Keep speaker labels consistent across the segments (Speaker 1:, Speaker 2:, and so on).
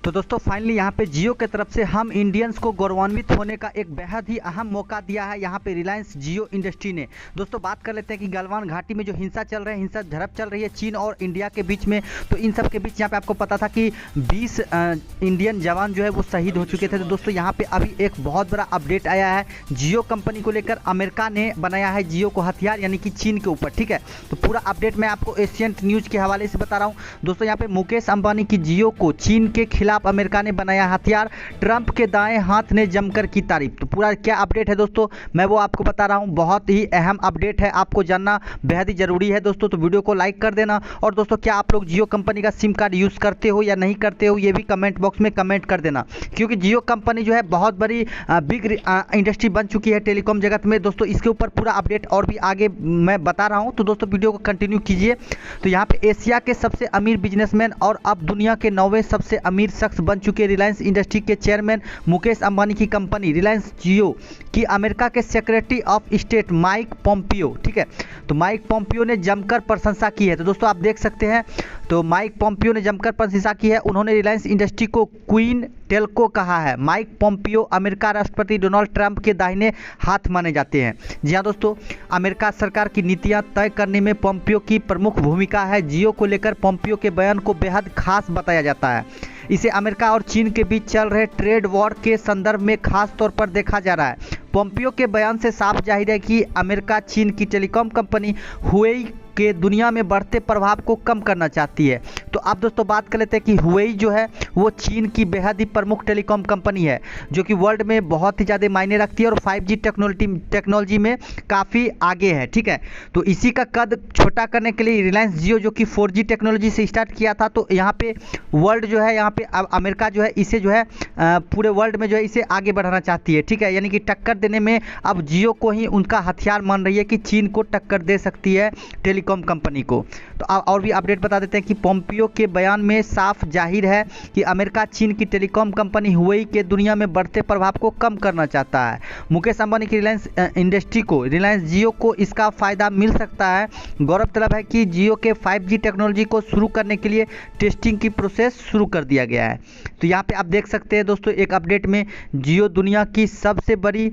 Speaker 1: तो दोस्तों फाइनली यहाँ पे जियो की तरफ से हम इंडियंस को गौरवान्वित होने का एक बेहद ही अहम मौका दिया है यहाँ पे रिलायंस जियो इंडस्ट्री ने। दोस्तों बात कर लेते हैं कि गलवान घाटी में जो हिंसा चल रहा है, हिंसा झड़प चल रही है चीन और इंडिया के बीच में, तो इन सब के बीच यहाँ पे आपको पता था कि 20 इंडियन जवान जो है वो शहीद हो चुके थे। तो दोस्तों यहाँ पे अभी एक बहुत बड़ा अपडेट आया है जियो कंपनी को लेकर। अमेरिका ने बनाया है जियो को हथियार, यानी कि चीन के ऊपर, ठीक है। तो पूरा अपडेट मैं आपको एशियंट न्यूज़ के हवाले से बता रहा हूँ। दोस्तों यहाँ पे मुकेश अंबानी की जियो को चीन के खिलाफ अमेरिका ने बनाया हथियार, ट्रंप के दाएं हाथ ने जमकर की तारीफ। तो पूरा क्या अपडेट है दोस्तों, मैं वो आपको बता रहा हूँ। बहुत ही अहम अपडेट है, आपको जानना बेहद ही जरूरी है दोस्तों। तो वीडियो को लाइक कर देना। और दोस्तों क्या आप लोग जियो कंपनी का सिम कार्ड यूज़ करते हो या नहीं करते हो, ये भी कमेंट बॉक्स में कमेंट कर देना, क्योंकि जियो कंपनी जो है बहुत बड़ी बिग इंडस्ट्री बन चुकी है टेलीकॉम जगत में दोस्तों। इसके ऊपर पूरा अपडेट और भी आगे मैं बता रहा हूँ, तो दोस्तों वीडियो को कंटिन्यू कीजिए। तो यहाँ पे एशिया के सबसे अमीर बिजनेसमैन और अब दुनिया के 9वें सबसे अमीर शख्स बन चुके रिलायंस इंडस्ट्री के चेयरमैन मुकेश अंबानी की कंपनी रिलायंस जियो की अमेरिका के secretary of state Mike Pompeo, ठीक है। तो माइक पोम्पियो ने जमकर प्रशंसा की है। तो दोस्तों आप देख सकते हैं, तो माइक पोम्पियो ने जमकर प्रशंसा की है। उन्होंने रिलायंस इंडस्ट्री को क्वीन टेलको कहा है। माइक पोम्पियो अमेरिका राष्ट्रपति डोनाल्ड ट्रंप के दाहिने हाथ माने जाते हैं। जी हाँ दोस्तों, अमेरिका सरकार की नीतियां तय करने में पोम्पियो की प्रमुख भूमिका है। जियो को लेकर पोम्पियो के बयान को बेहद खास बताया जाता है। इसे अमेरिका और चीन के बीच चल रहे ट्रेड वॉर के संदर्भ में खास तौर पर देखा जा रहा है। पोम्पियो के बयान से साफ जाहिर है कि अमेरिका चीन की टेलीकॉम कंपनी हुवेई के दुनिया में बढ़ते प्रभाव को कम करना चाहती है। तो अब दोस्तों बात कर लेते हैं कि हुवेई जो है वो चीन की बेहद ही प्रमुख टेलीकॉम कंपनी है, जो कि वर्ल्ड में बहुत ही ज़्यादा मायने रखती है और 5G टेक्नोलॉजी में काफ़ी आगे है, ठीक है। तो इसी का कद छोटा करने के लिए रिलायंस जियो जो कि 4G टेक्नोलॉजी से स्टार्ट किया था, तो यहाँ पे वर्ल्ड जो है, यहाँ पे अब अमेरिका जो है इसे जो है पूरे वर्ल्ड में जो है इसे आगे बढ़ाना चाहती है, ठीक है। यानी कि टक्कर देने में अब जियो को ही उनका हथियार मान रही है कि चीन को टक्कर दे सकती है टेलीकॉम कंपनी को। तो और भी अपडेट बता देते हैं कि पोम्पियो के बयान में साफ जाहिर है कि अमेरिका चीन की टेलीकॉम कंपनी हुवेई के दुनिया में बढ़ते प्रभाव को कम करना चाहता है। मुकेश अंबानी की रिलायंस इंडस्ट्री को, रिलायंस जियो को इसका फ़ायदा मिल सकता है। गौरतलब है कि जियो के 5G टेक्नोलॉजी को शुरू करने के लिए टेस्टिंग की प्रोसेस शुरू कर दिया गया है। तो यहाँ पे आप देख सकते हैं दोस्तों एक अपडेट में, जियो दुनिया की सबसे बड़ी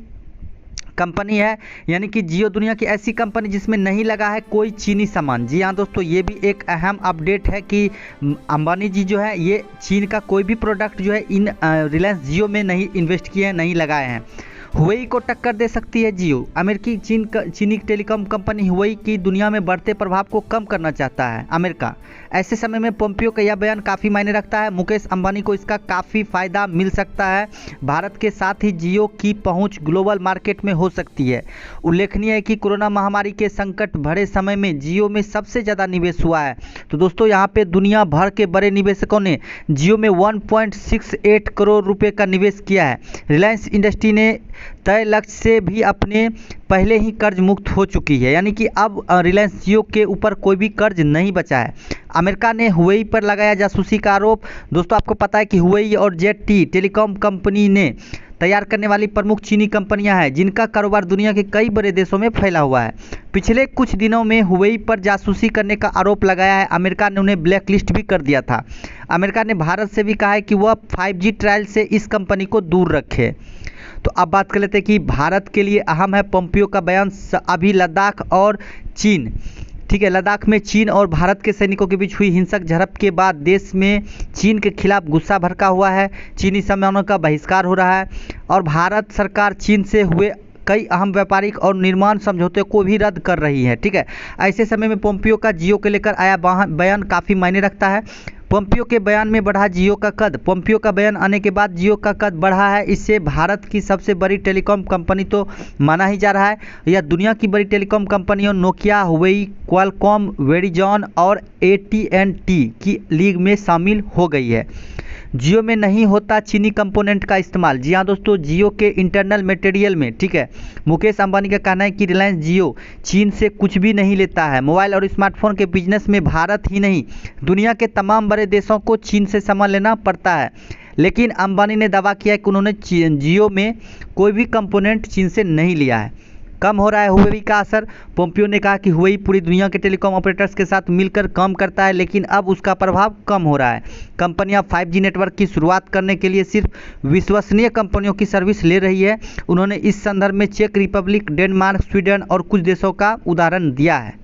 Speaker 1: कंपनी है, यानी कि जियो दुनिया की ऐसी कंपनी जिसमें नहीं लगा है कोई चीनी सामान। जी हाँ दोस्तों, ये भी एक अहम अपडेट है कि अंबानी जी जो है ये चीन का कोई भी प्रोडक्ट जो है इन रिलायंस जियो में नहीं इन्वेस्ट किए हैं, नहीं लगाए हैं। हुवेई को टक्कर दे सकती है जियो। अमेरिकी चीनी टेलीकॉम कंपनी हुवेई की दुनिया में बढ़ते प्रभाव को कम करना चाहता है अमेरिका। ऐसे समय में पोम्पियो का यह बयान काफ़ी मायने रखता है। मुकेश अंबानी को इसका काफ़ी फ़ायदा मिल सकता है। भारत के साथ ही जियो की पहुंच ग्लोबल मार्केट में हो सकती है। उल्लेखनीय है कि कोरोना महामारी के संकट भरे समय में जियो में सबसे ज़्यादा निवेश हुआ है। तो दोस्तों यहाँ पे दुनिया भर के बड़े निवेशकों ने जियो में 1.68 करोड़ रुपये का निवेश किया है। रिलायंस इंडस्ट्री ने तय लक्ष्य से भी अपने पहले ही कर्ज मुक्त हो चुकी है, यानी कि अब रिलायंस जियो के ऊपर कोई भी कर्ज नहीं बचा है। अमेरिका ने हुवेई पर लगाया जासूसी का आरोप। दोस्तों आपको पता है कि हुवेई और जेटी टेलीकॉम कंपनी ने तैयार करने वाली प्रमुख चीनी कंपनियां हैं जिनका कारोबार दुनिया के कई बड़े देशों में फैला हुआ है। पिछले कुछ दिनों में हुवेई पर जासूसी करने का आरोप लगाया है। अमेरिका ने उन्हें ब्लैक लिस्ट भी कर दिया था। अमेरिका ने भारत से भी कहा है कि वह 5G ट्रायल से इस कंपनी को दूर रखे। तो अब बात कर लेते हैं कि भारत के लिए अहम है पोम्पियो का बयान। अभी लद्दाख और चीन, ठीक है, लद्दाख में चीन और भारत के सैनिकों के बीच हुई हिंसक झड़प के बाद देश में चीन के खिलाफ गुस्सा भड़का हुआ है। चीनी सामानों का बहिष्कार हो रहा है और भारत सरकार चीन से हुए कई अहम व्यापारिक और निर्माण समझौते को भी रद्द कर रही है, ठीक है। ऐसे समय में पोम्पियो का जियो को लेकर आया बयान काफ़ी मायने रखता है। पोम्पियो के बयान में बढ़ा जियो का कद। पोम्पियो का बयान आने के बाद जियो का कद बढ़ा है। इससे भारत की सबसे बड़ी टेलीकॉम कंपनी तो माना ही जा रहा है। यह दुनिया की बड़ी टेलीकॉम कंपनियों नोकिया, हुवेई, क्वालकॉम, वेरिजॉन और AT&T की लीग में शामिल हो गई है। जियो में नहीं होता चीनी कंपोनेंट का इस्तेमाल। जी हाँ दोस्तों, जियो के इंटरनल मटेरियल में, ठीक है, मुकेश अंबानी का कहना है कि रिलायंस जियो चीन से कुछ भी नहीं लेता है। मोबाइल और स्मार्टफोन के बिजनेस में भारत ही नहीं दुनिया के तमाम बड़े देशों को चीन से सामान लेना पड़ता है। लेकिन अंबानी ने दावा किया है कि उन्होंने जियो में कोई भी कंपोनेंट चीन से नहीं लिया है। कम हो रहा है हुवेई का असर। पोम्पियो ने कहा कि हुवेई पूरी दुनिया के टेलीकॉम ऑपरेटर्स के साथ मिलकर काम करता है, लेकिन अब उसका प्रभाव कम हो रहा है। कंपनियां 5G नेटवर्क की शुरुआत करने के लिए सिर्फ विश्वसनीय कंपनियों की सर्विस ले रही है। उन्होंने इस संदर्भ में चेक रिपब्लिक, डेनमार्क, स्वीडन और कुछ देशों का उदाहरण दिया है।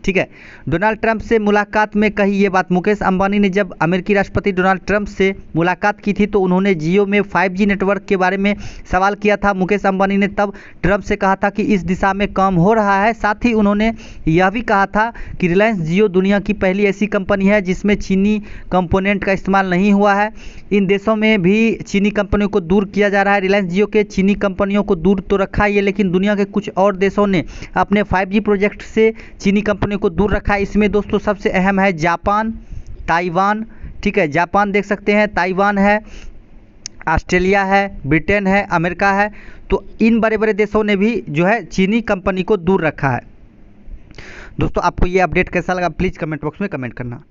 Speaker 1: ठीक है। डोनाल्ड ट्रंप से मुलाकात में कही ये बात। मुकेश अंबानी ने जब अमेरिकी राष्ट्रपति डोनाल्ड ट्रंप से मुलाकात की थी तो उन्होंने जियो में 5G नेटवर्क के बारे में सवाल किया था। मुकेश अंबानी ने तब ट्रंप से कहा था कि इस दिशा में काम हो रहा है। साथ ही उन्होंने यह भी कहा था कि रिलायंस जियो दुनिया की पहली ऐसी कंपनी है जिसमें चीनी कंपोनेंट का इस्तेमाल नहीं हुआ है। इन देशों में भी चीनी कंपनियों को दूर किया जा रहा है। रिलायंस जियो के चीनी कंपनियों को दूर तो रखा ही है, लेकिन दुनिया के कुछ और देशों ने अपने 5G प्रोजेक्ट से चीनी कंपनियों को दूर रखा है। इसमें दोस्तों सबसे अहम है जापान, ताइवान। ठीक है, जापान देख सकते हैं, ताइवान है, ऑस्ट्रेलिया है, ब्रिटेन है, अमेरिका है। तो इन बड़े बड़े देशों ने भी जो है चीनी कंपनी को दूर रखा है। दोस्तों आपको ये अपडेट कैसा लगा प्लीज़ कमेंट बॉक्स में कमेंट करना।